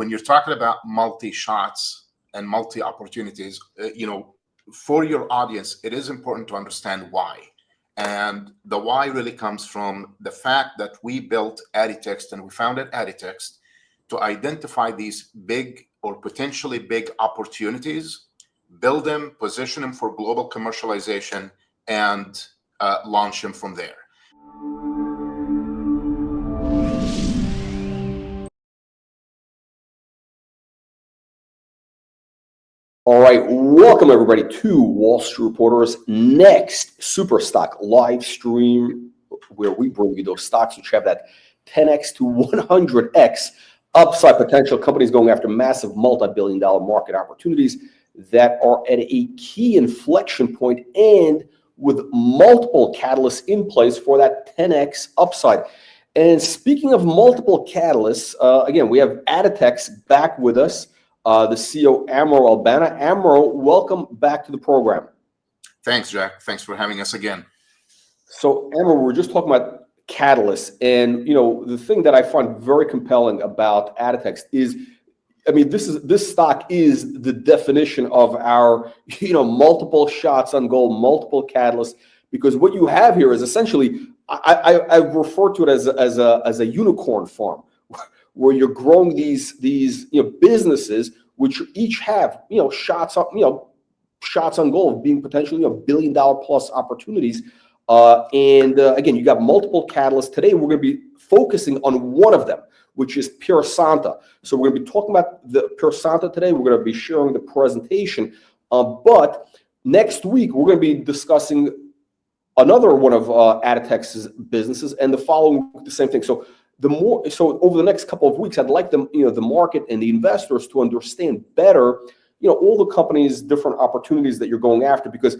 when you're talking about multi-shots and multi-opportunities, for your audience, it is important to understand why. And the why really comes from the fact that we built ADTX and we founded ADTX to identify these big or potentially big opportunities, build them, position them for global commercialization, and launch them from there. All right, welcome everybody to Wall Street Reporter's next super stock live stream, where we bring you those stocks which have that 10x to 100x upside potential, companies going after massive multi-billion-dollar market opportunities that are at a key inflection point and with multiple catalysts in place for that 10x upside. And speaking of multiple catalysts, again, we have ADTX back with us. The CEO, Amro Albana. Amro, welcome back to the program. Thanks, Jack. Thanks for having us again. So, Amro, we're just talking about catalysts, and the thing that I find very compelling about ADTX is, I mean, this stock is the definition of our multiple shots on goal, multiple catalysts, because what you have here is essentially, I refer to it as a unicorn farm, where you're growing these businesses which each have shots on goal of being potentially $1 billion plus opportunities. Again, you got multiple catalysts. Today we're going to be focusing on one of them, which is Pearsanta. So we're going to be talking about the Pearsanta today. We're going to be sharing the presentation, but next week we're going to be discussing another one of ADTX's businesses, and the following week the same thing. So over the next couple of weeks, I'd like them, the market and the investors to understand better, all the companies' different opportunities that you're going after. Because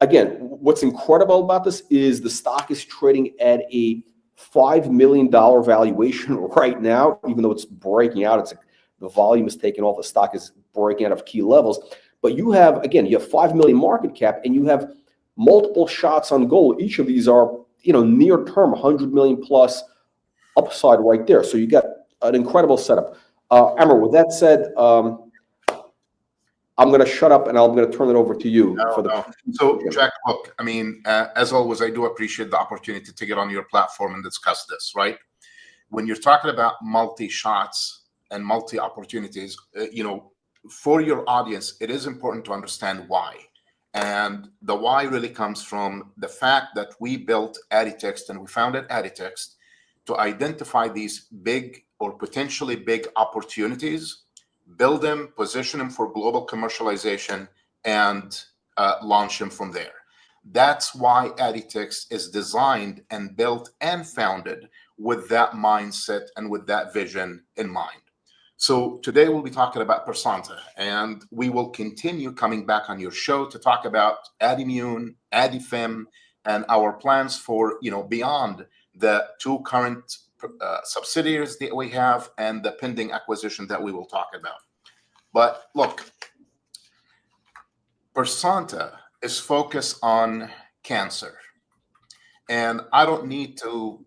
again, what's incredible about this is the stock is trading at a $5 million valuation right now, even though it's breaking out. It's like the volume is taking off. The stock is breaking out of key levels. But you have 5 million market cap, and you have multiple shots on goal. Each of these are, near term 100 million plus upside right there. So you got an incredible setup. Amro, with that said, I'm going to shut up and I'm going to turn it over to you. So, Jack, look, I mean, as always, I do appreciate the opportunity to get on your platform and discuss this, right? When you're talking about multi-shots and multi-opportunities, for your audience, it is important to understand why. And the why really comes from the fact that we built ADTX and we founded ADTX to identify these big or potentially big opportunities, build them, position them for global commercialization, and launch them from there. That's why ADTX is designed and built and founded with that mindset and with that vision in mind. So today we'll be talking about Pearsanta, and we will continue coming back on your show to talk about AdImmune, AdFem, and our plans for, beyond the two current subsidiaries that we have and the pending acquisition that we will talk about. But look, Pearsanta is focused on cancer. And I don't need to,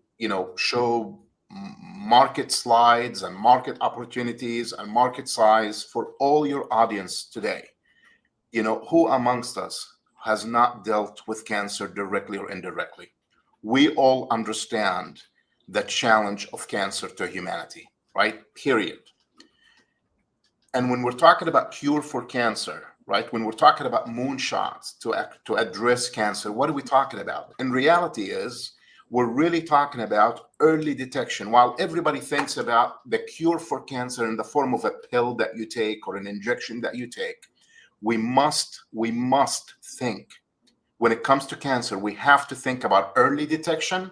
show market slides and market opportunities and market size for all your audience today. Who amongst us has not dealt with cancer directly or indirectly? We all understand the challenge of cancer to humanity, right? Period. And when we're talking about cure for cancer, right? When we're talking about moonshots to address cancer, what are we talking about? In reality is, we're really talking about early detection. While everybody thinks about the cure for cancer in the form of a pill that you take or an injection that you take, we must think, when it comes to cancer, we have to think about early detection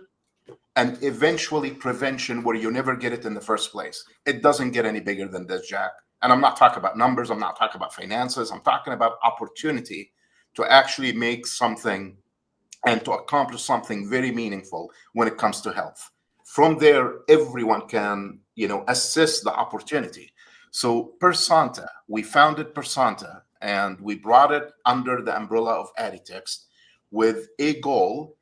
and eventually prevention, where you never get it in the first place. It doesn't get any bigger than this, Jack. And I'm not talking about numbers. I'm not talking about finances. I'm talking about opportunity to actually make something and to accomplish something very meaningful when it comes to health. From there, everyone can, assess the opportunity. So Pearsanta, we founded Pearsanta, and we brought it under the umbrella of ADTX with a goal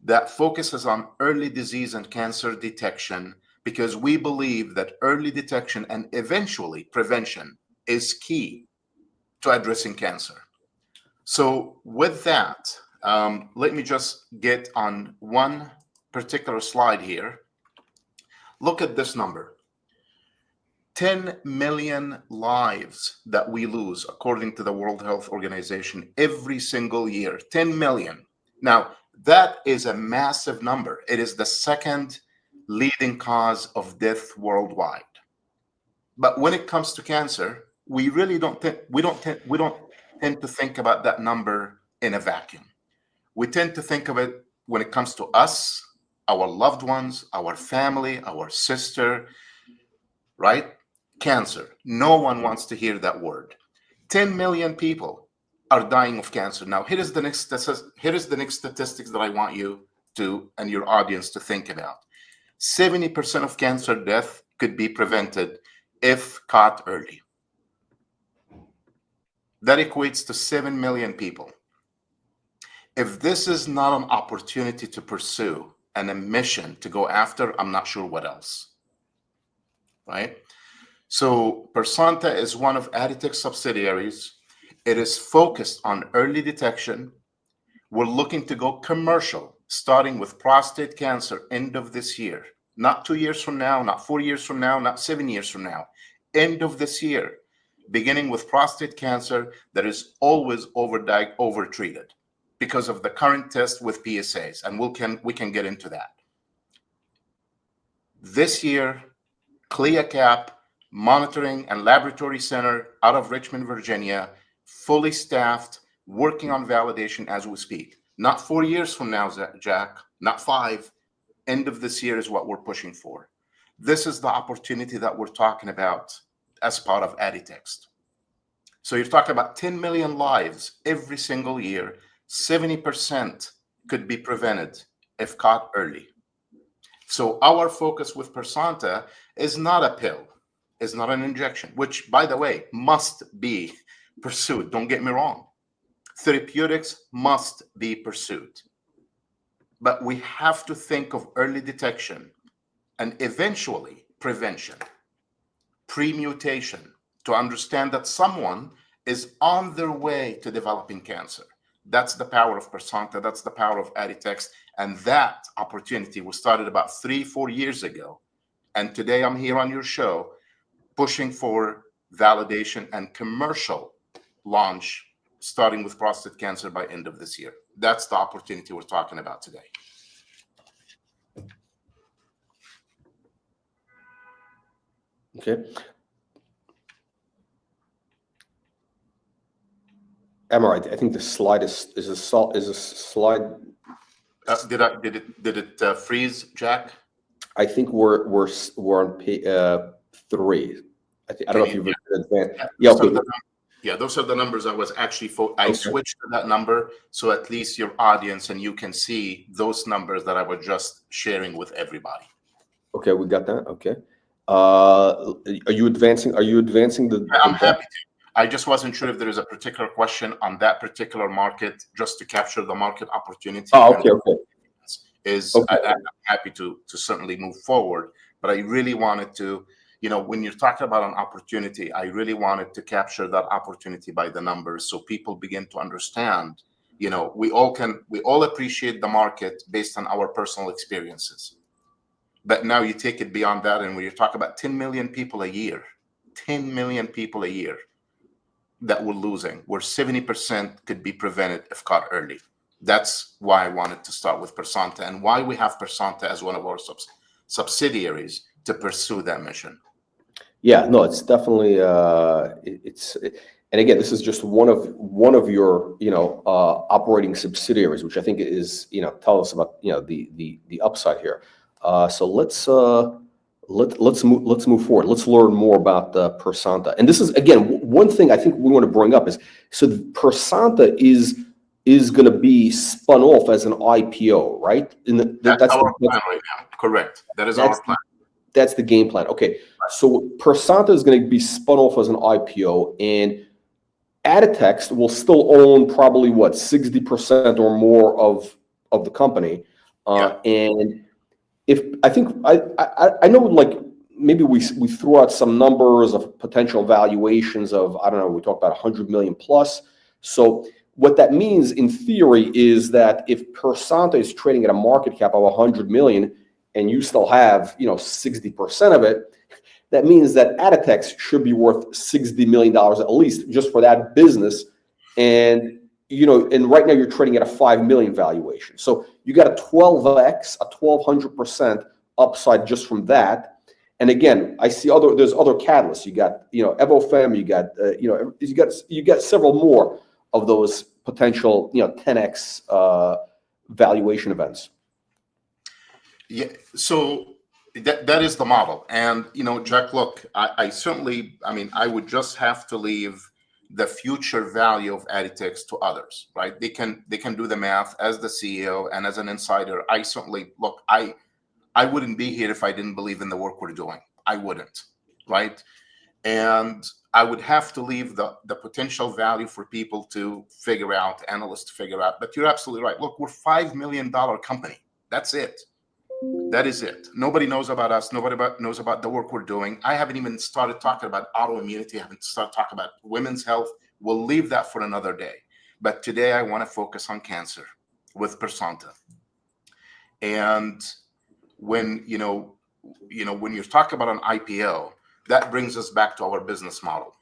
that focuses on early disease and cancer detection because we believe that early detection and eventually prevention is key to addressing cancer. So with that, let me just get on one particular slide here. Look at this number. 10 million lives that we lose, according to the World Health Organization, every single year. 10 million. Now, that is a massive number. It is the second leading cause of death worldwide. But when it comes to cancer, we really don't tend to think about that number in a vacuum. We tend to think of it when it comes to us, our loved ones, our family, our sister, right? Cancer. No one wants to hear that word. 10 million people are dying of cancer. Now, here is the next statistics that I want you to and your audience to think about. 70% of cancer death could be prevented if caught early. That equates to 7 million people. If this is not an opportunity to pursue and a mission to go after, I'm not sure what else, right? So Pearsanta is one of ADTX subsidiaries. It is focused on early detection. We're looking to go commercial, starting with prostate cancer end of this year. Not 2 years from now, not 4 years from now, not 7 years from now. End of this year, beginning with prostate cancer that is always overtreated because of the current test with PSAs, and we can get into that. This year, CLIA-CAP Monitoring and Laboratory Center out of Richmond, Virginia, fully staffed, working on validation as we speak. Not 4 years from now, Jack, not 5. End of this year is what we're pushing for. This is the opportunity that we're talking about as part of ADTX. So you're talking about 10 million lives every single year. 70% could be prevented if caught early. So our focus with Pearsanta is not a pill, is not an injection, which, by the way, must be pursued. Don't get me wrong. Therapeutics must be pursued. But we have to think of early detection and eventually prevention, pre-mutation, to understand that someone is on their way to developing cancer. That's the power of Pearsanta. That's the power of ADTX. And that opportunity was started about 3-4 years ago. And today I'm here on your show pushing for validation and commercial launch, starting with prostate cancer by end of this year. That's the opportunity we're talking about today. Okay. Emma, I think the slide is a slide. Did it freeze, Jack? I think we're on page 3. I don't know if you've advanced. Yeah, okay. Yeah, those are the numbers I was actually I switched to that number, so at least your audience and you can see those numbers that I was just sharing with everybody. Okay, we got that. Okay. Are you advancing? The? Yeah, I'm happy to. I just wasn't sure if there is a particular question on that particular market, just to capture the market opportunity. Oh, okay, okay. I'm happy to certainly move forward, but I really wanted to, when you're talking about an opportunity, I really wanted to capture that opportunity by the numbers, so people begin to understand. We all appreciate the market based on our personal experiences, but now you take it beyond that, and when you talk about 10 million people a year, 10 million people a year that we're losing, where 70% could be prevented if caught early. That's why I wanted to start with Pearsanta, and why we have Pearsanta as one of our subsidiaries to pursue that mission. Yeah, no, it's definitely and again, this is just one of your operating subsidiaries, which I think is tell us about the upside here. So let's move forward. Let's learn more about Pearsanta. And this is, again, one thing I think we want to bring up is, so Pearsanta is going to be spun off as an IPO, right? That's our plan right now. Correct. That is our plan. That's the game plan. Okay. So Pearsanta is going to be spun off as an IPO, and ADTX will still own probably 60% or more of the company. And if I think I know, like, maybe we threw out some numbers of potential valuations of, I don't know, we talked about 100 million plus. So what that means in theory is that if Pearsanta is trading at a market cap of 100 million and you still have, 60% of it, that means that ADTX should be worth $60 million at least just for that business. And, and right now you're trading at a 5 million valuation. So you got a 12x, a 1200% upside just from that. And again, I see there's other catalysts. You got, Evofem, you got several more of those potential, 10x valuation events. Yeah, so that is the model. And, Jack, look, I would just have to leave the future value of ADTX to others, right? They can do the math. As the CEO and as an insider, I certainly, look, I wouldn't be here if I didn't believe in the work we're doing. I wouldn't, right? And I would have to leave the potential value for people to figure out, analysts to figure out. But you're absolutely right. Look, we're $5 million company. That's it. That is it. Nobody knows about us. Nobody knows about the work we're doing. I haven't even started talking about autoimmunity. I haven't started talking about women's health. We'll leave that for another day. But today I want to focus on cancer with Pearsanta. And when when you're talking about an IPO, that brings us back to our business model.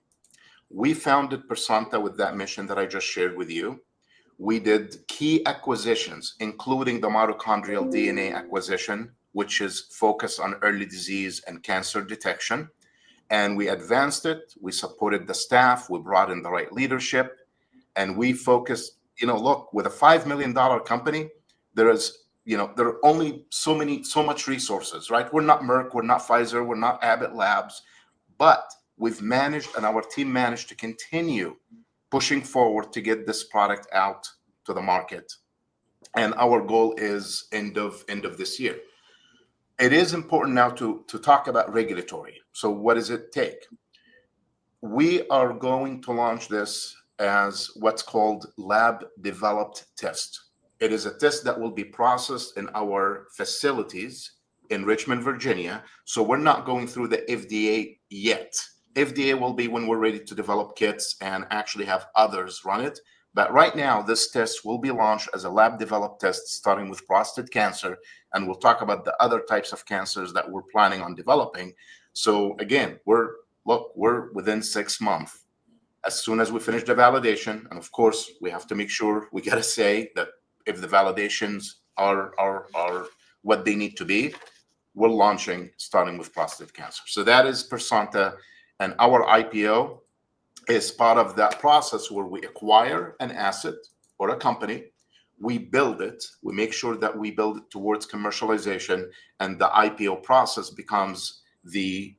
We founded Pearsanta with that mission that I just shared with you. We did key acquisitions, including the mitochondrial DNA acquisition, which is focused on early disease and cancer detection. And we advanced it. We supported the staff. We brought in the right leadership. And we focused, look, with a $5 million company, there are only so much resources, right? We're not Merck, we're not Pfizer, we're not Abbott Labs, but we've managed, and our team managed to continue pushing forward to get this product out to the market. And our goal is end of this year. It is important now to talk about regulatory. So what does it take? We are going to launch this as what's called lab developed test. It is a test that will be processed in our facilities in Richmond, Virginia. So we're not going through the FDA yet. FDA will be when we're ready to develop kits and actually have others run it. But right now, this test will be launched as a lab-developed test, starting with prostate cancer, and we'll talk about the other types of cancers that we're planning on developing. So again, we're within 6 months. As soon as we finish the validation, and of course, we have to make sure, we got to say that if the validations are what they need to be, we're launching starting with prostate cancer. So that is Pearsanta, and our IPO is part of that process where we acquire an asset or a company, we build it, we make sure that we build it towards commercialization, and the IPO process becomes the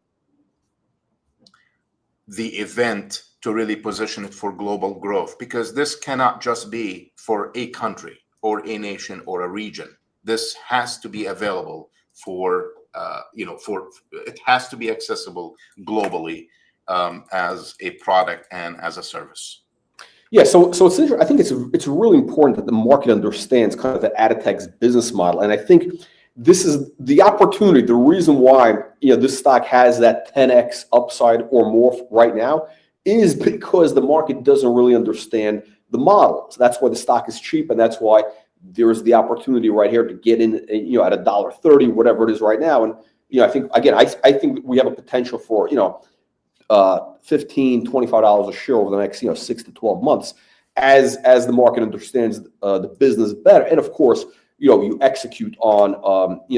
event to really position it for global growth, because this cannot just be for a country or a nation or a region. This has to be available it has to be accessible globally as a product and as a service. Yeah, so it's interesting. I think it's really important that the market understands kind of the ADTX business model, and I think this is the opportunity. The reason why this stock has that 10x upside or more right now is because the market doesn't really understand the model. So that's why the stock is cheap, and that's why there's the opportunity right here to get in, at $1.30, whatever it is right now. And I think we have a potential for $15, $25 a share over the next 6 to 12 months as the market understands the business better. And of course, you execute on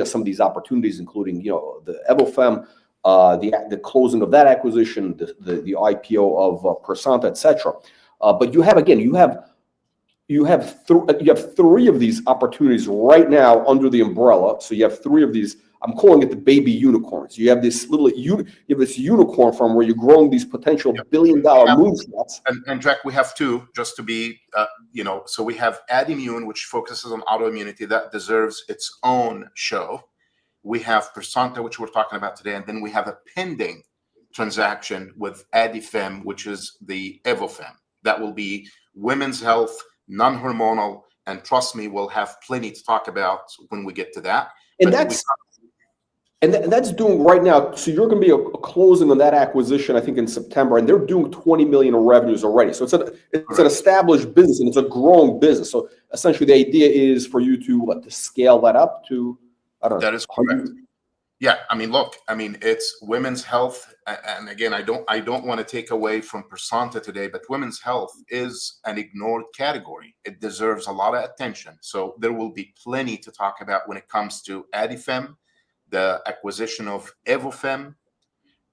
some of these opportunities, including the Evofem, the closing of that acquisition, the IPO of Pearsanta, etc. But you have 3 of these opportunities right now under the umbrella. So you have 3 of these. I'm calling it the baby unicorns. You have this unicorn farm where you're growing these potential billion-dollar moonshots. And Jack, we have 2 just to be, so we have AdImmune, which focuses on autoimmunity. That deserves its own show. We have Pearsanta, which we're talking about today, and then we have a pending transaction with Adifem, which is the Evofem. That will be women's health, non-hormonal, and trust me, we'll have plenty to talk about when we get to that. And that's And that's doing right now. So you're going to be a closing on that acquisition, I think, in September, and they're doing 20 million in revenues already. So it's an established business and it's a growing business. So essentially, the idea is for you to scale that up to, I don't know. That is correct. Yeah, I mean, look, I mean, it's women's health, and again, I don't want to take away from Pearsanta today, but women's health is an ignored category. It deserves a lot of attention. So there will be plenty to talk about when it comes to Adifem, the acquisition of Evofem,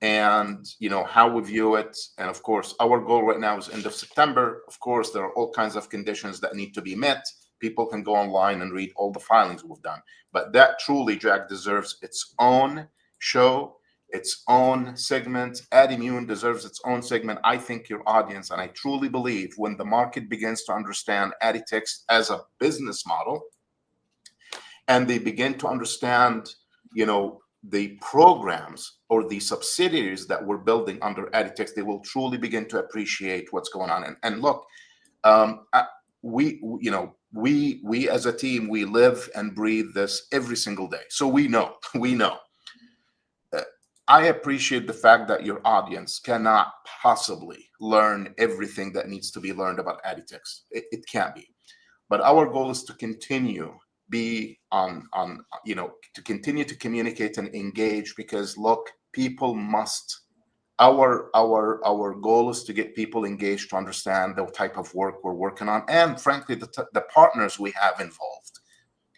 and how we view it. And of course, our goal right now is end of September. Of course, there are all kinds of conditions that need to be met. People can go online and read all the filings we've done. But that truly, Jack, deserves its own show, its own segment. AdImmune deserves its own segment. I think your audience, and I truly believe when the market begins to understand ADTX as a business model, and they begin to understand, the programs or the subsidiaries that we're building under ADTX, they will truly begin to appreciate what's going on. And look, we as a team, we live and breathe this every single day. So we know. I appreciate the fact that your audience cannot possibly learn everything that needs to be learned about ADTX. It can't be. But our goal is to continue to continue to communicate and engage, because look, people must, our goal is to get people engaged to understand the type of work we're working on, and frankly, the partners we have involved,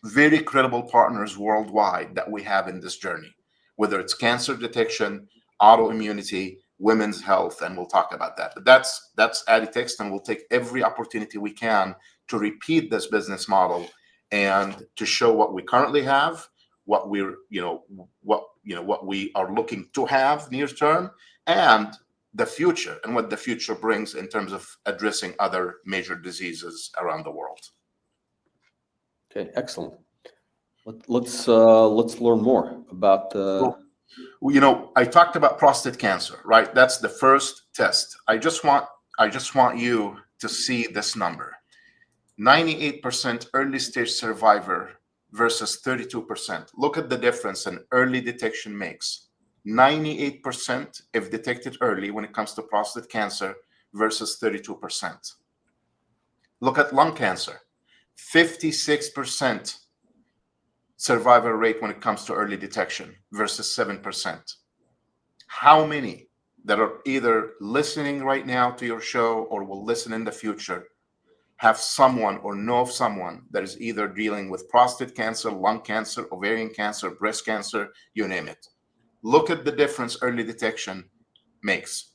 very credible partners worldwide that we have in this journey, whether it's cancer detection, autoimmunity, women's health, and we'll talk about that. But that's ADTX, and we'll take every opportunity we can to repeat this business model and to show what we currently have, what we're, what we are looking to have near term, and the future, and what the future brings in terms of addressing other major diseases around the world. Okay, excellent. Let's learn more about. I talked about prostate cancer, right? That's the first test. I just want you to see this number. 98% early stage survivor versus 32%. Look at the difference an early detection makes. 98% if detected early when it comes to prostate cancer versus 32%. Look at lung cancer. 56% survival rate when it comes to early detection versus 7%. How many that are either listening right now to your show or will listen in the future have someone or know of someone that is either dealing with prostate cancer, lung cancer, ovarian cancer, breast cancer, you name it? Look at the difference early detection makes.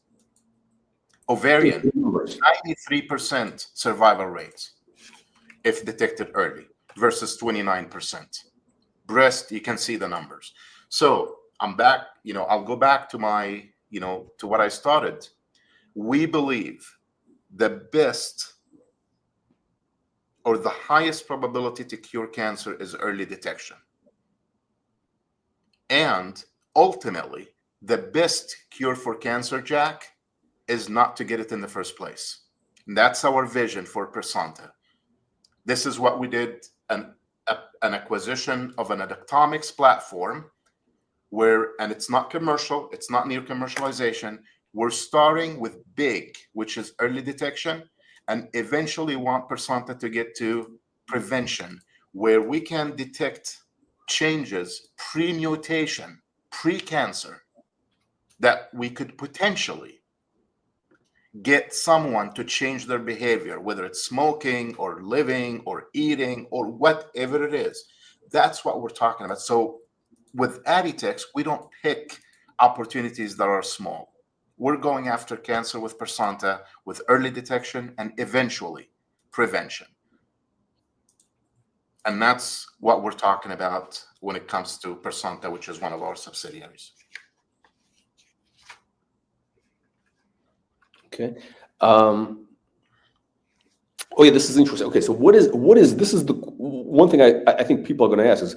Ovarian, 93% survival rate if detected early versus 29%. Breast, you can see the numbers. So I'm back, I'll go back to my, to what I started. We believe the best or the highest probability to cure cancer is early detection. And ultimately, the best cure for cancer, Jack, is not to get it in the first place. And that's our vision for Pearsanta. This is what we did, an acquisition of an Diagnostics platform and it's not commercial, it's not near commercialization. We're starting with big, which is early detection, and eventually want Pearsanta to get to prevention, where we can detect changes, pre-mutation, pre-cancer, that we could potentially get someone to change their behavior, whether it's smoking or living or eating or whatever it is. That's what we're talking about. So with ADTX, we don't pick opportunities that are small. We're going after cancer with Pearsanta, with early detection and eventually prevention. And that's what we're talking about when it comes to Pearsanta, which is one of our subsidiaries. Okay. Oh yeah, this is interesting. Okay, so this is the one thing I think people are going to ask is,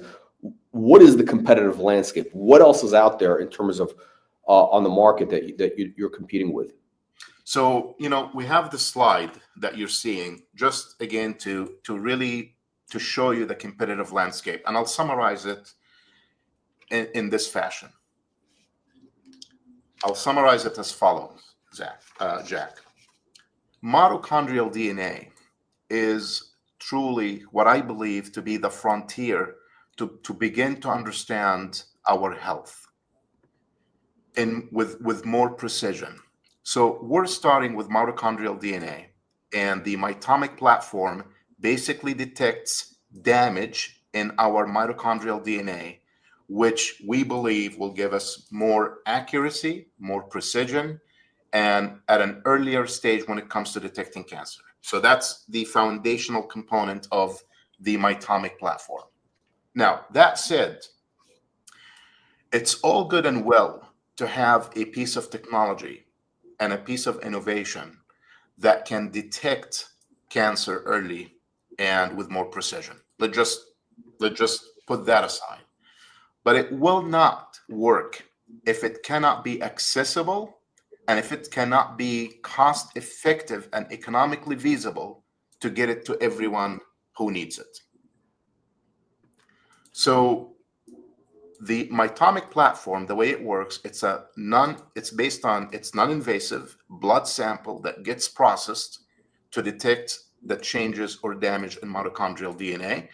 what is the competitive landscape? What else is out there in terms of on the market that you're competing with? So, we have the slide that you're seeing, just again to really show you the competitive landscape, and I'll summarize it. in this fashion. I'll summarize it as follows, Jack. Mitochondrial DNA is truly what I believe to be the frontier to begin to understand our health with more precision. So we're starting with mitochondrial DNA, and the mitomic platform basically detects damage in our mitochondrial DNA, which we believe will give us more accuracy, more precision, and at an earlier stage when it comes to detecting cancer. So that's the foundational component of the mitomic platform. Now, that said, it's all good and well to have a piece of technology and a piece of innovation that can detect cancer early and with more precision. Let's just put that aside. But it will not work if it cannot be accessible and if it cannot be cost effective and economically feasible to get it to everyone who needs it. So the mitomic platform, the way it works, it's based on its non-invasive blood sample that gets processed to detect the changes or damage in mitochondrial DNA.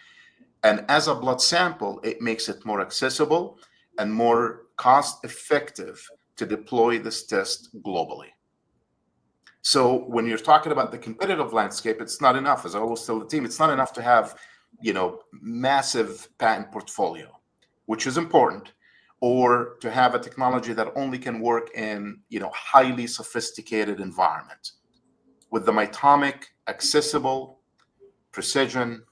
And as a blood sample, it makes it more accessible and more cost effective to deploy this test globally. So when you're talking about the competitive landscape, it's not enough, as I always tell the team, it's not enough to have, massive patent portfolio, which is important, or to have a technology that only can work in, highly sophisticated environment. With the mitomic, accessible, precision,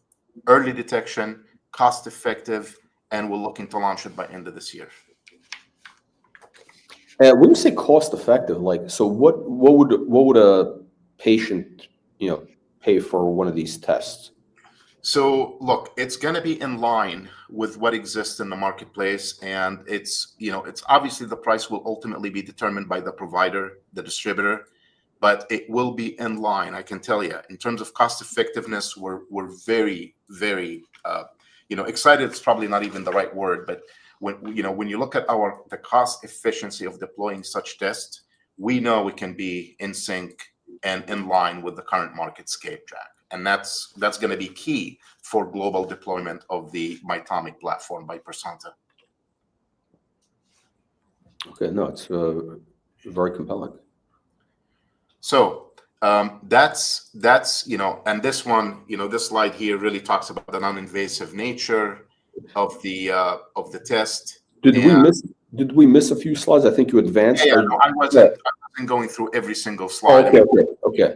early detection, cost effective, and we're looking to launch it by end of this year. When you say cost effective, so what would a patient pay for one of these tests? So look, it's going to be in line with what exists in the marketplace, and it's obviously the price will ultimately be determined by the provider, the distributor, but it will be in line. I can tell you, in terms of cost effectiveness, we're very, very excited. It's probably not even the right word, but when you look at the cost efficiency of deploying such tests, we know we can be in sync and in line with the current market scape, Jack. And that's going to be key for global deployment of the mitomic platform by Pearsanta. Okay, no, it's very compelling. So that's and this one, this slide here really talks about the non-invasive nature of the test. Did we miss a few slides? I think you advanced. Yeah, no, I wasn't going through every single slide. Okay.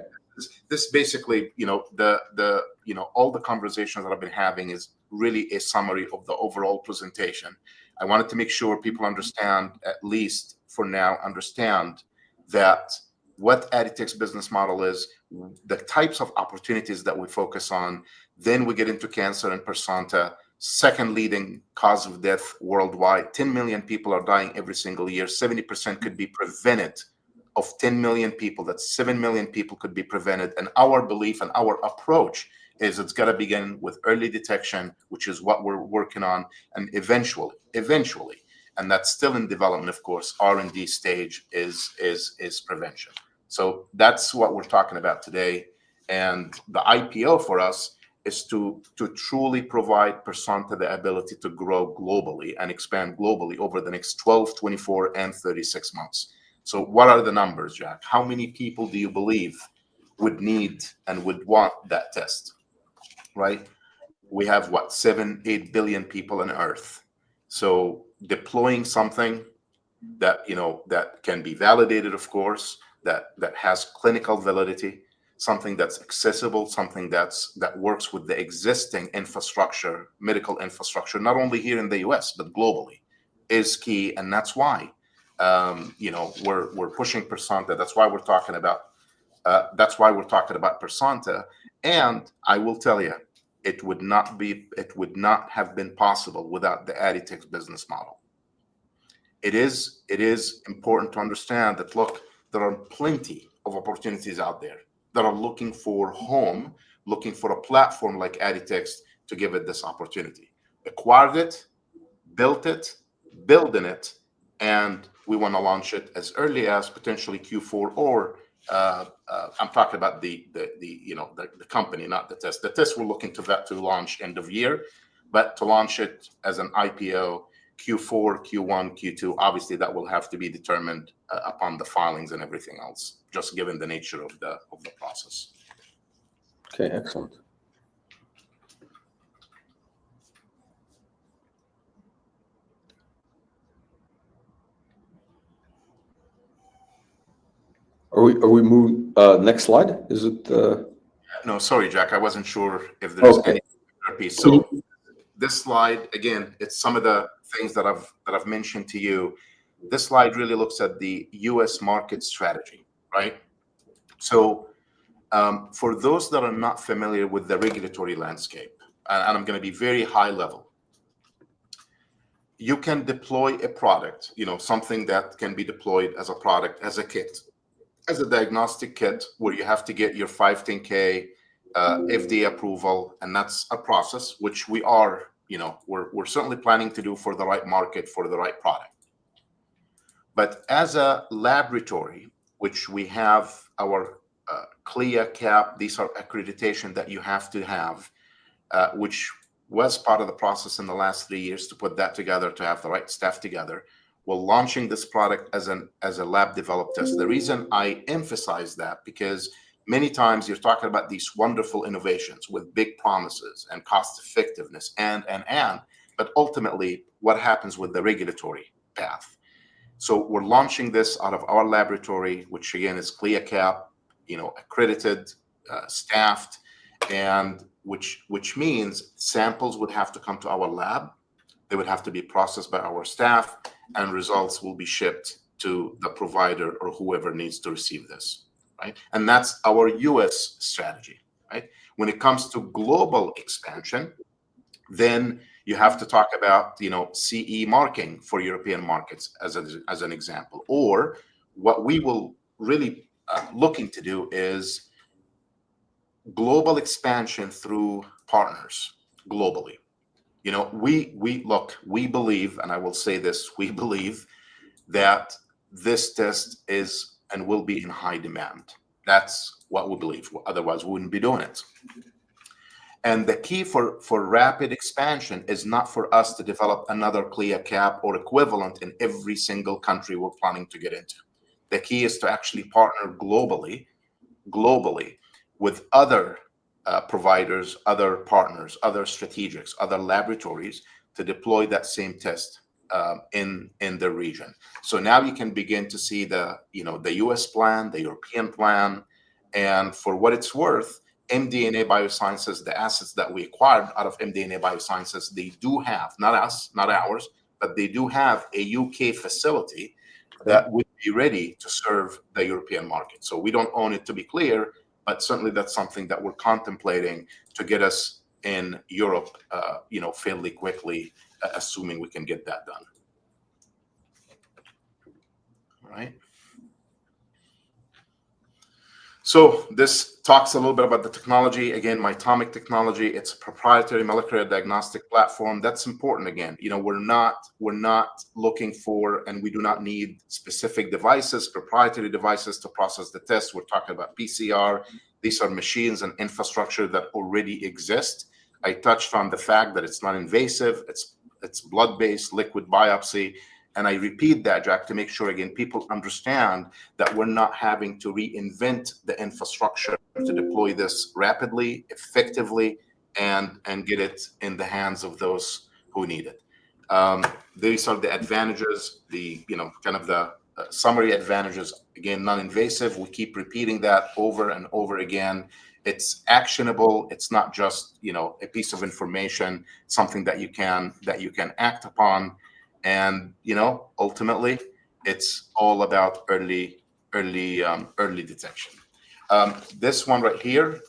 This basically, all the conversations that I've been having is really a summary of the overall presentation. I wanted to make sure people understand, at least for now, that what ADTX business model is, the types of opportunities that we focus on. Then we get into cancer and Pearsanta, second leading cause of death worldwide. 10 million people are dying every single year. 70% could be prevented. Of 10 million people, that's 7 million people could be prevented. And our belief and our approach is it's got to begin with early detection, which is what we're working on, and eventually, and that's still in development, of course, R&D stage is prevention. So that's what we're talking about today. And the IPO for us is to truly provide Pearsanta the ability to grow globally and expand globally over the next 12, 24, and 36 months. So what are the numbers, Jack? How many people do you believe would need and would want that test, right? We have 7-8 billion people on Earth. So deploying something that, that can be validated, of course, that has clinical validity, something that's accessible, something that works with the existing infrastructure, medical infrastructure, not only here in the US, but globally, is key. And that's why we're pushing Pearsanta. That's why we're talking about Pearsanta. And I will tell you, it would not have been possible without the ADTX business model. It is important to understand that, look, there are plenty of opportunities out there that are looking for a platform like ADTX to give it this opportunity. Acquired it, built it, building it, and we want to launch it as early as potentially Q4, or I'm talking about the company, not the test. The test we're looking to launch end of year, but to launch it as an IPO Q4, Q1, Q2. Obviously, that will have to be determined upon the filings and everything else, just given the nature of the process. Okay, excellent. Are we moving? Next slide. Is it? No, sorry, Jack. I wasn't sure if there's any piece. So this slide, again, it's some of the things that I've mentioned to you. This slide really looks at the U.S. market strategy, right? So for those that are not familiar with the regulatory landscape, and I'm going to be very high level, you can deploy a product, something that can be deployed as a product, as a kit, as a diagnostic kit, where you have to get your 510K FDA approval, and that's a process which we are, we're certainly planning to do for the right market, for the right product. But as a laboratory, which we have our CLIA cap, these are accreditation that you have to have, which was part of the process in the last 3 years to put that together, to have the right staff together. We're launching this product as a lab developed test. The reason I emphasize that, because many times you're talking about these wonderful innovations with big promises and cost effectiveness but ultimately what happens with the regulatory path. So we're launching this out of our laboratory, which again is CLIA cap, accredited, staffed, and which means samples would have to come to our lab. They would have to be processed by our staff, and results will be shipped to the provider or whoever needs to receive this, right? And that's our US strategy, right? When it comes to global expansion, then you have to talk about, CE marking for European markets as an example. Or what we will really looking to do is global expansion through partners globally. We believe, and I will say this, we believe that this test is and will be in high demand. That's what we believe. Otherwise, we wouldn't be doing it. And the key for rapid expansion is not for us to develop another CLIA cap or equivalent in every single country we're planning to get into. The key is to actually partner globally with other providers, other partners, other strategics, other laboratories to deploy that same test in the region. So now you can begin to see the US plan, the European plan, and for what it's worth, MDNA Biosciences, the assets that we acquired out of MDNA Biosciences, they do have, not us, not ours, but they do have a UK facility that would be ready to serve the European market. So we don't own it, to be clear, but certainly that's something that we're contemplating to get us in Europe, fairly quickly, assuming we can get that done. All right. So this talks a little bit about the technology. Again, Mitomic technology, it's a proprietary molecular diagnostic platform. That's important. Again, we're not looking for, and we do not need specific devices, proprietary devices to process the test. We're talking about PCR. These are machines and infrastructure that already exist. I touched on the fact that it's not invasive. It's blood-based liquid biopsy. And I repeat that, Jack, to make sure, again, people understand that we're not having to reinvent the infrastructure to deploy this rapidly, effectively, and get it in the hands of those who need it. These are the advantages, kind of the summary advantages. Again, non-invasive. We keep repeating that over and over again. It's actionable. It's not just, a piece of information, something that you can act upon. And ultimately, it's all about early detection. This one right here,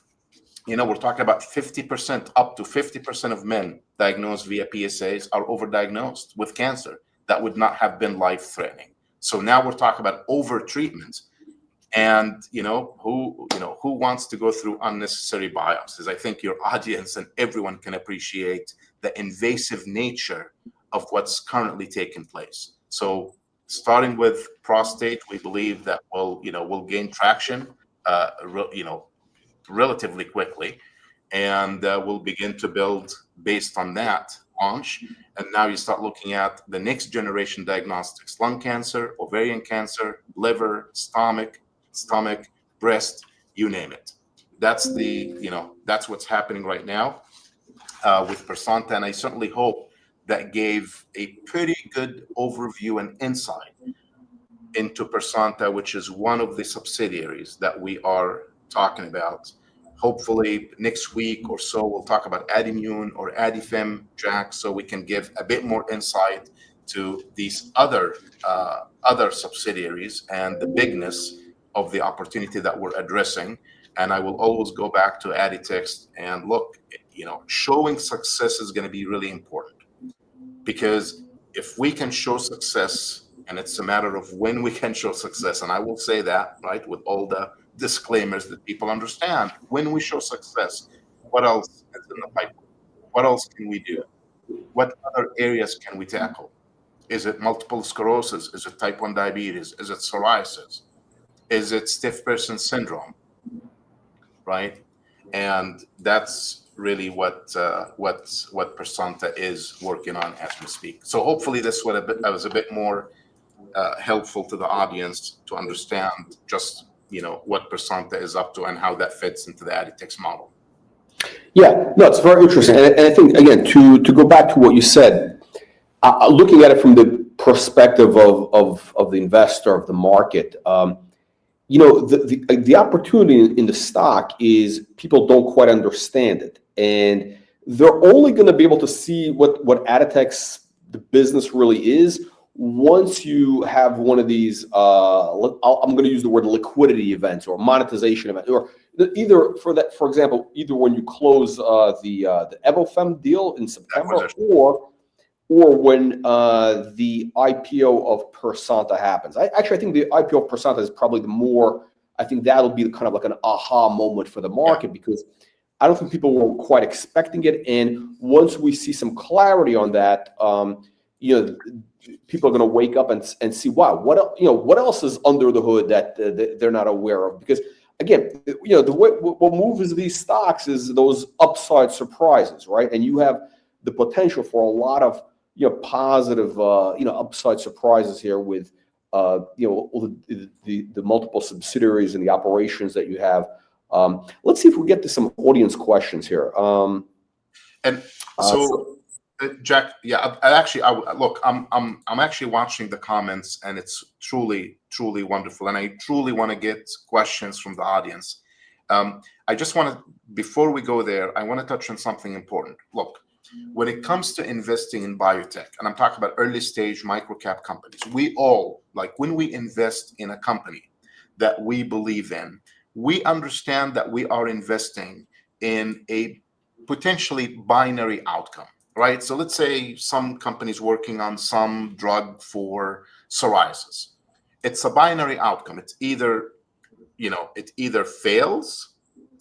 we're talking about 50%, up to 50% of men diagnosed via PSAs are overdiagnosed with cancer that would not have been life-threatening. So now we're talking about over-treatment, and who wants to go through unnecessary biopsies? I think your audience and everyone can appreciate the invasive nature of what's currently taking place. So starting with prostate, we believe that will gain traction, relatively quickly, and we'll begin to build based on that launch. And now you start looking at the next generation diagnostics: lung cancer, ovarian cancer, liver, stomach, breast, you name it. That's what's happening right now with Pearsanta, and I certainly hope that gave a pretty good overview and insight into Pearsanta, which is one of the subsidiaries that we are talking about. Hopefully next week or so, we'll talk about Adimmune or Adifem, Jack, so we can give a bit more insight to these other subsidiaries and the bigness of the opportunity that we're addressing. And I will always go back to ADTX and look, showing success is going to be really important, because if we can show success, and it's a matter of when we can show success, and I will say that, right, with all the disclaimers that people understand, when we show success, what else is in the pipeline? What else can we do? What other areas can we tackle? Is it multiple sclerosis? Is it type 1 diabetes? Is it psoriasis? Is it stiff person syndrome? Right? And that's really what Pearsanta is working on as we speak. So hopefully this was a bit more helpful to the audience to understand just what Pearsanta is up to and how that fits into the ADTX model. Yeah, no, it's very interesting, and I think again to go back to what you said, looking at it from the perspective of the investor, of the market. The opportunity in the stock is people don't quite understand it, and they're only going to be able to see what ADTX, the business, really is once you have one of these. I'm going to use the word liquidity events or monetization event, or either for example, either when you close the Evofem deal in September, or when the IPO of Pearsanta happens. I think the IPO of Pearsanta is probably the more, I think that'll be kind of like an aha moment for the market, because I don't think people were quite expecting it. And once we see some clarity on that, people are going to wake up and see, wow, what else is under the hood that they're not aware of? Because again, the way what moves these stocks is those upside surprises, right? And you have the potential for a lot of positive, upside surprises here with, the multiple subsidiaries and the operations that you have. Let's see if we get to some audience questions here. Jack, yeah, I'm actually watching the comments, and it's truly, truly wonderful, and I truly want to get questions from the audience. I just want to, before we go there, I want to touch on something important. Look, when it comes to investing in biotech, and I'm talking about early stage microcap companies, we all, like, when we invest in a company that we believe in, we understand that we are investing in a potentially binary outcome, right? So let's say some company's working on some drug for psoriasis. It's a binary outcome. It's either, it either fails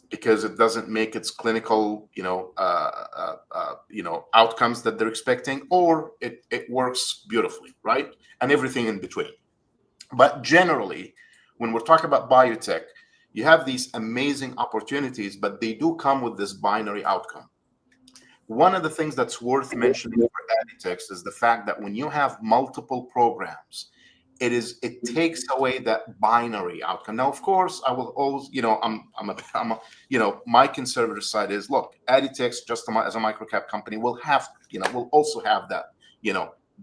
because it doesn't make its clinical, outcomes that they're expecting, or it works beautifully, right? And everything in between. But generally, when we're talking about biotech, you have these amazing opportunities, but they do come with this binary outcome. One of the things that's worth mentioning for ADTX is the fact that when you have multiple programs, it takes away that binary outcome. Now, of course, I will always, my conservative side is, look, ADTX, just as a microcap company, will also have that,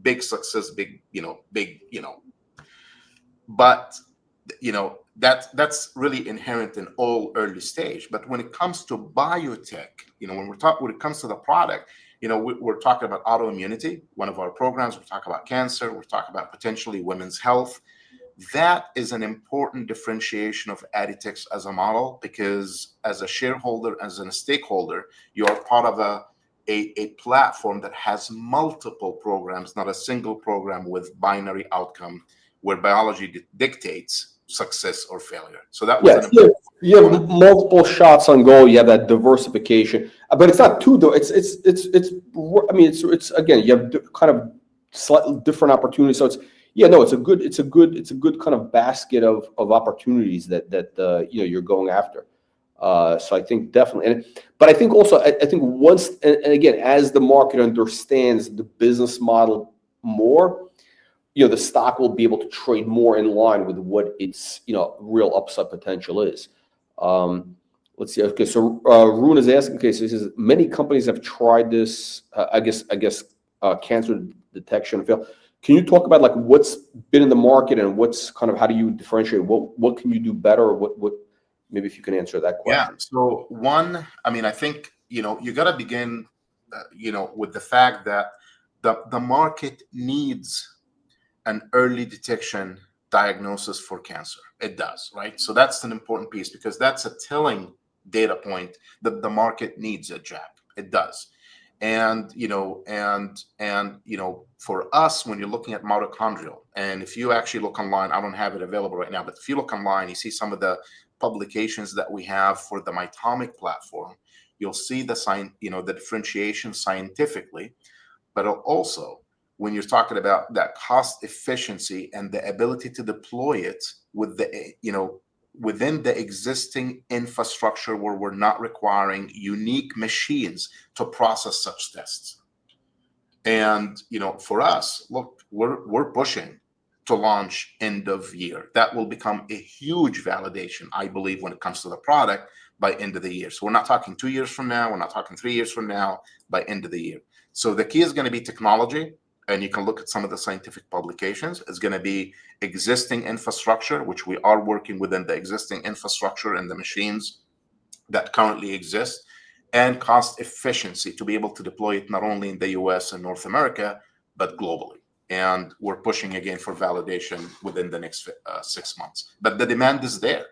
big success, but that's really inherent in all early stage. But when it comes to biotech, when it comes to the product, we're talking about autoimmunity, one of our programs. We're talking about cancer. We're talking about potentially women's health. That is an important differentiation of ADTX as a model, because as a shareholder, as a stakeholder, you are part of a platform that has multiple programs, not a single program with binary outcome where biology dictates success or failure. So that was You have multiple shots on goal. You have that diversification, but it's not too. It's. I mean, it's again. You have kind of slightly different opportunities. So it's yeah. No, it's a good kind of basket of opportunities that you're going after. So I think definitely, but I think also I think once and again as the market understands the business model more, the stock will be able to trade more in line with what its real upside potential is. Let's see. Okay, so Rune is asking. Okay, so he says many companies have tried this. I guess cancer detection fail. Can you talk about like what's been in the market and what's kind of how do you differentiate? What can you do better? Or what maybe if you can answer that Yeah. question. So one, I mean, I think you got to begin, with the fact that the market needs an early detection diagnosis for cancer. It does, right? So that's an important piece because that's a telling data point that the market needs a Jack. It does. And for us, when you're looking at mitochondrial, and if you actually look online, I don't have it available right now, but if you look online, you see some of the publications that we have for the mitomic platform. You'll see the differentiation scientifically, but also when you're talking about that cost efficiency and the ability to deploy it with within the existing infrastructure where we're not requiring unique machines to process such tests. And for us, look, we're pushing to launch end of year. That will become a huge validation, I believe, when it comes to the product by end of the year. So we're not talking 2 years from now, we're not talking 3 years from now, by end of the year. So the key is going to be technology, and you can look at some of the scientific publications. It's going to be existing infrastructure, which we are working within the existing infrastructure and the machines that currently exist, and cost efficiency to be able to deploy it not only in the US and North America, but globally. And we're pushing again for validation within the next 6 months. But the demand is there.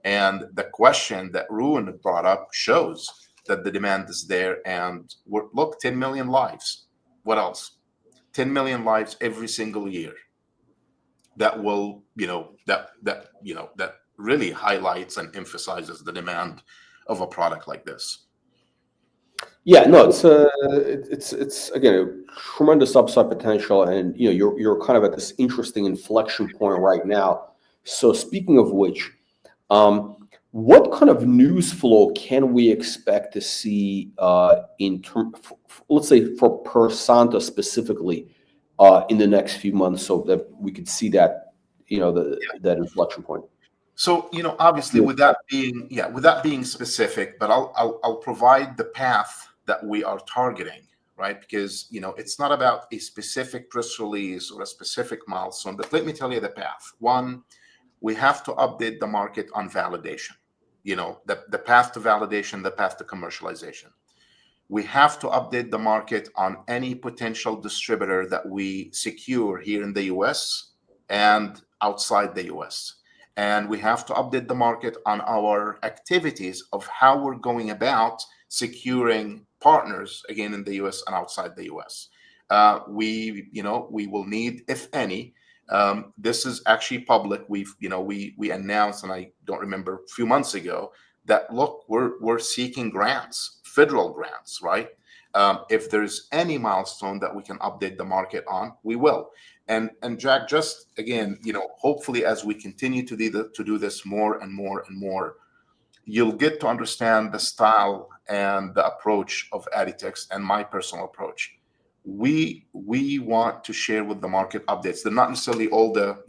And the question that Ruin brought up shows that the demand is there. And look, 10 million lives. What else? 10 million lives every single year. That will, that really highlights and emphasizes the demand of a product like this. Yeah, no, it's again a tremendous upside potential, and you're kind of at this interesting inflection point right now. So speaking of which, what kind of news flow can we expect to see let's say for Pearsanta specifically, in the next few months, so that we could see that that inflection point? So, obviously, without being specific, but I'll provide the path that we are targeting, right? Because it's not about a specific press release or a specific milestone, but let me tell you the path. One, we have to update the market on validation. The path to validation, the path to commercialization. We have to update the market on any potential distributor that we secure here in the US and outside the US. And we have to update the market on our activities of how we're going about securing partners again in the US and outside the US. We will need, if any, this is actually public. We announced, and I don't remember, a few months ago that look, we're seeking grants, federal grants, right? If there's any milestone that we can update the market on, we will. And Jack, just again, hopefully as we continue to do this more and more and more, you'll get to understand the style and the approach of ADTX and my personal approach. We want to share with the market updates. They're not necessarily all the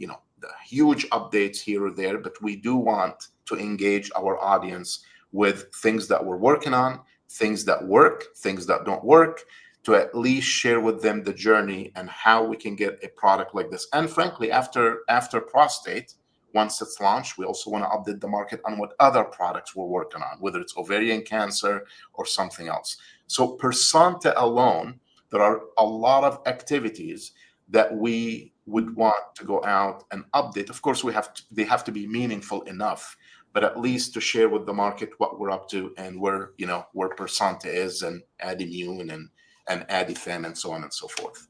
huge updates here or there, but we do want to engage our audience with things that we're working on, things that work, things that don't work, to at least share with them the journey and how we can get a product like this. And frankly, after prostate, once it's launched, we also want to update the market on what other products we're working on, whether it's ovarian cancer or something else. So Pearsanta alone, there are a lot of activities that we would want to go out and update. Of course, they have to be meaningful enough, but at least to share with the market what we're up to and where Pearsanta is, and AdImmune and AdFem and so on and so forth.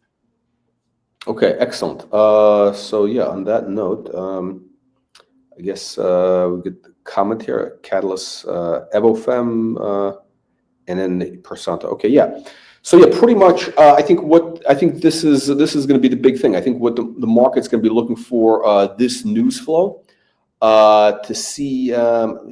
Okay, excellent. So yeah, on that note, I guess we get commentary, Catalyst, Evofem, and then Pearsanta. Okay, yeah. So yeah, pretty much. I think this is going to be the big thing. I think what the market's going to be looking for this news flow to see. Let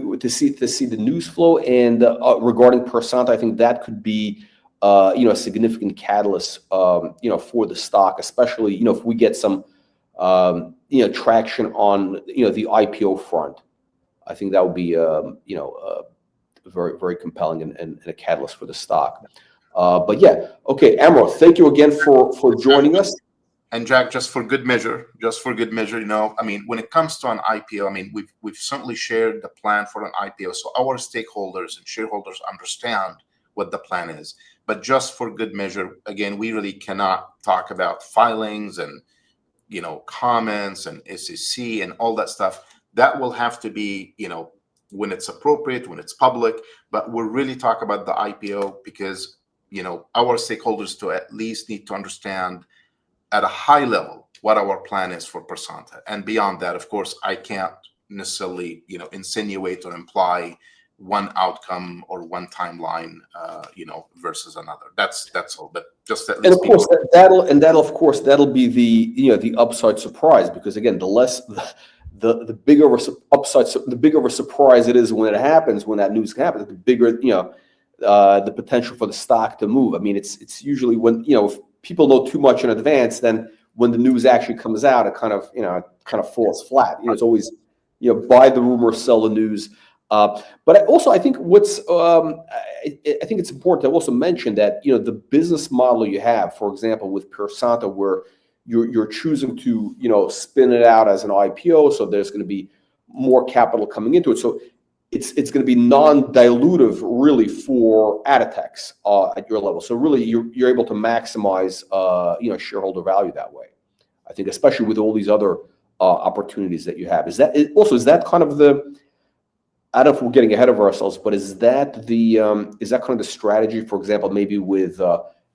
me see to see the news flow and regarding Pearsanta, I think that could be a significant catalyst for the stock, especially if we get some traction on the IPO front. I think that would be very, very compelling and a catalyst for the stock. But yeah, okay, Amro, thank you again for joining us. And Jack, just for good measure, I mean, when it comes to an IPO, I mean, we've certainly shared the plan for an IPO, so our stakeholders and shareholders understand what the plan is. But just for good measure, again, we really cannot talk about filings and comments and SEC and all that stuff. That will have to be when it's appropriate, when it's public. But we'll really talk about the IPO because our stakeholders to at least need to understand at a high level what our plan is for Pearsanta. And beyond that, of course, I can't necessarily insinuate or imply one outcome or one timeline versus another. That's all. But just at least, and of course that'll be the upside surprise, because again, the bigger of a surprise it is when it happens, when that news happens, the bigger the potential for the stock to move. I mean, it's usually when if people know too much in advance, then when the news actually comes out, it kind of falls flat. It's always buy the rumor, sell the news. But also, I think I think it's important to also mention that the business model you have, for example, with Pearsanta, where you're choosing to spin it out as an IPO, so there's going to be more capital coming into it. So it's going to be non-dilutive, really, for ADTX at your level. So really, you're able to maximize shareholder value that way. I think, especially with all these other opportunities that you have. Is that kind of the, I don't know if we're getting ahead of ourselves, but is that kind of the strategy, for example, maybe with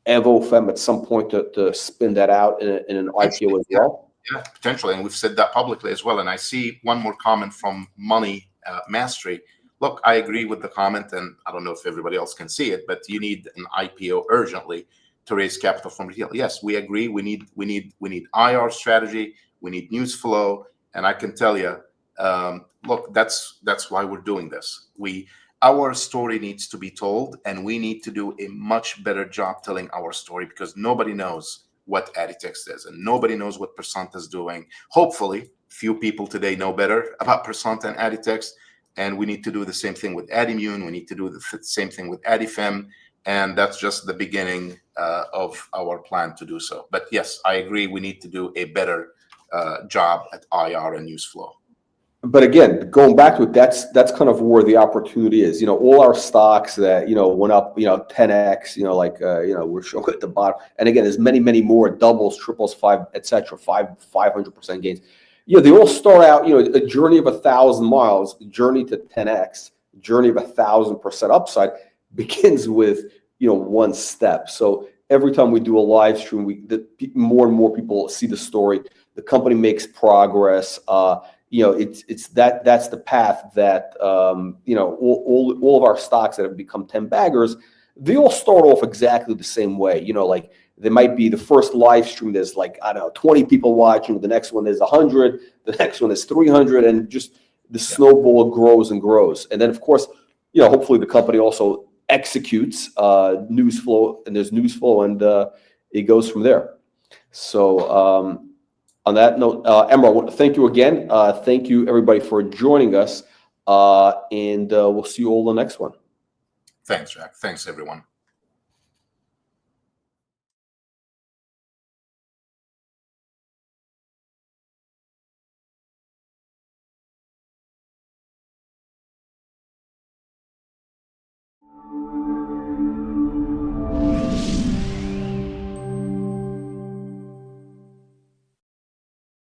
Evofem at some point to spin that out in an IPO as well? Yeah, potentially. And we've said that publicly as well. And I see one more comment from Money Mastery. Look, I agree with the comment, and I don't know if everybody else can see it, but you need an IPO urgently to raise capital from retail. Yes, we agree. We need IR strategy. We need news flow. And I can tell you, look, that's why we're doing this. Our story needs to be told, and we need to do a much better job telling our story, because nobody knows what ADTX is, and nobody knows what Pearsanta is doing. Hopefully, few people today know better about Pearsanta and ADTX, and we need to do the same thing with Adimmune. We need to do the same thing with Adifem, and that's just the beginning of our plan to do so. But yes, I agree. We need to do a better job at IR and news flow. But again, going back to it, that's kind of where the opportunity is. All our stocks that went up 10x, we're showing at the bottom. And again, there's many more doubles, triples, 500% gains. They all start out a journey of 1,000 miles, journey to 10x, journey of 1,000% upside begins with one step. So every time we do a live stream, more and more people see the story. The company makes progress. It's that's the path that all of our stocks that have become 10 baggers, they all start off exactly the same way. Like there might be the first live stream, there's 20 people watching, the next one is 100, the next one is 300, and just the snowball grows and grows. And then of course, hopefully the company also executes news flow, and there's news flow, and it goes from there. So on that note, Emerald, thank you again. Thank you, everybody, for joining us. And we'll see you all in the next one. Thanks, Jack. Thanks, everyone.